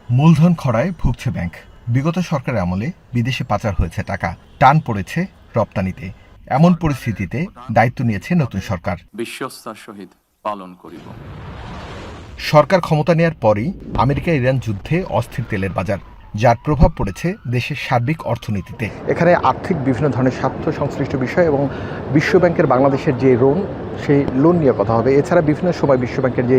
মূলধন খরায় ভুগছে ব্যাংক। বিগত সরকারের আমলে বিদেশে পাচার হয়েছে টাকা, টান পড়েছে রপ্তানিতে। এমন পরিস্থিতিতে দায়িত্ব নিয়েছে নতুন সরকার। বিশ্বস্তার সহিত পালন করিব। সরকার ক্ষমতা নেয়ার পরই আমেরিকা ইরান যুদ্ধে অস্থির তেলের বাজার, যার প্রভাব পড়েছে দেশের সার্বিক অর্থনীতিতে। এখানে আর্থিক বিভিন্ন ধরনের স্বার্থ সংশ্লিষ্ট বিষয় এবং বিশ্বব্যাংকের বাংলাদেশের যে ঋণ, সেই লোন নিয়ে কথা হবে। এছাড়া বিভিন্ন সময় বিশ্বব্যাংকের যে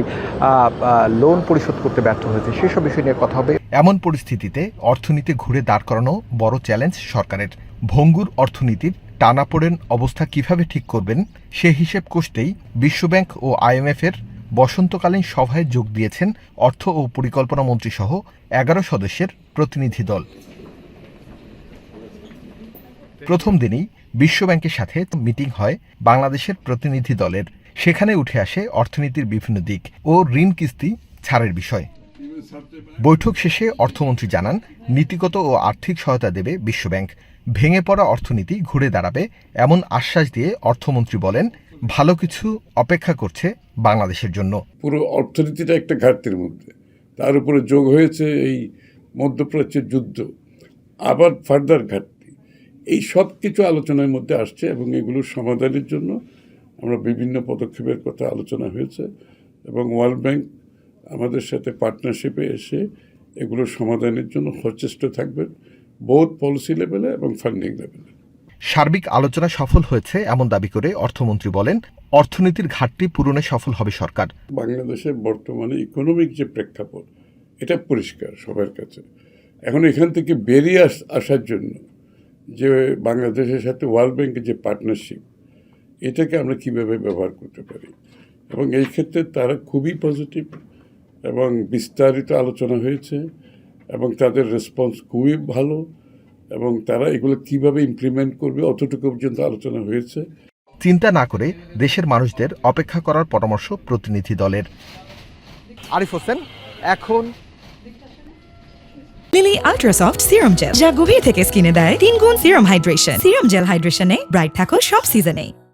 লোন পরিশোধ করতে ব্যর্থ হয়েছে সেসব বিষয় নিয়ে কথা হবে। এমন পরিস্থিতিতে অর্থনীতি ঘুরে দাঁড় করানো বড় চ্যালেঞ্জ সরকারের। ভঙ্গুর অর্থনীতির টানাপোড়েন অবস্থা কিভাবে ঠিক করবেন সে হিসেব কষতেই বিশ্বব্যাংক ও আইএমএফের বসন্তকালীন সভায় যোগ দিয়েছেন অর্থ ও পরিকল্পনা মন্ত্রী সহ 11 সদস্যের প্রতিনিধি দল। প্রথম দিনেই বিশ্বব্যাংকের সাথে মিটিং হয় বাংলাদেশের প্রতিনিধি দলের। সেখানে উঠে আসে অর্থনীতির বিভিন্ন দিক ও ঋণ কিস্তি ছাড়ের বিষয়। বৈঠক শেষে অর্থমন্ত্রী জানান, নীতিগত ও আর্থিক সহায়তা দেবে বিশ্বব্যাংক। ভেঙে পড়া অর্থনীতি ঘুরে দাঁড়াবে এমন আশ্বাস দিয়ে অর্থমন্ত্রী বলেন, ভালো কিছু অপেক্ষা করছে বাংলাদেশের জন্য। পুরো অর্থনীতিটা একটা ঘাটতির মধ্যে, তার উপরে যোগ হয়েছে এই মধ্যপ্রাচ্যের যুদ্ধ, আবার ফার্দার ঘাটতি। এই সব কিছু আলোচনার মধ্যে আসছে এবং এগুলোর সমাধানের জন্য আমরা বিভিন্ন পদক্ষেপের কথা আলোচনা হয়েছে এবং ওয়ার্ল্ড ব্যাংক আমাদের সাথে পার্টনারশিপে এসে এগুলোর সমাধানের জন্য সচেষ্ট থাকবেন, বোথ পলিসি লেভেলে এবং ফান্ডিং লেভেলে। সার্বিক আলোচনা সফল হয়েছে এমন দাবি করে অর্থমন্ত্রী বলেন, অর্থনীতির ঘাটতি পূরণে সফল হবে সরকার। বাংলাদেশের বর্তমানে ইকোনমিক যে প্রেক্ষাপট, এটা পরিষ্কার সবার কাছে। এখন এখান থেকে বেরিয়ে আসার জন্য যে বাংলাদেশের সাথে ওয়ার্ল্ড ব্যাংকের যে পার্টনারশিপ, এটাকে আমরা কিভাবে ব্যবহার করতে পারি, এবং এই ক্ষেত্রে তারা খুবই পজিটিভ এবং বিস্তারিত আলোচনা হয়েছে এবং তাদের রেসপন্স খুবই ভালো এবং তারা এগুলো কিভাবে ইমপ্লিমেন্ট করবে অতটুকু পর্যন্ত আলোচনা হয়েছে। চিন্তা না করে দেশের মানুষদের অপেক্ষা করার পরামর্শ প্রতিনিধি দলের। আরিফ হোসেন, এখন Lily ultra soft serum gel, যা গভীর থেকে স্কিনে দেয় 3 গুণ সিরাম হাইড্রেশন। সিরাম জেল হাইড্রেশনে ব্রাইট থাকো সব সিজনে।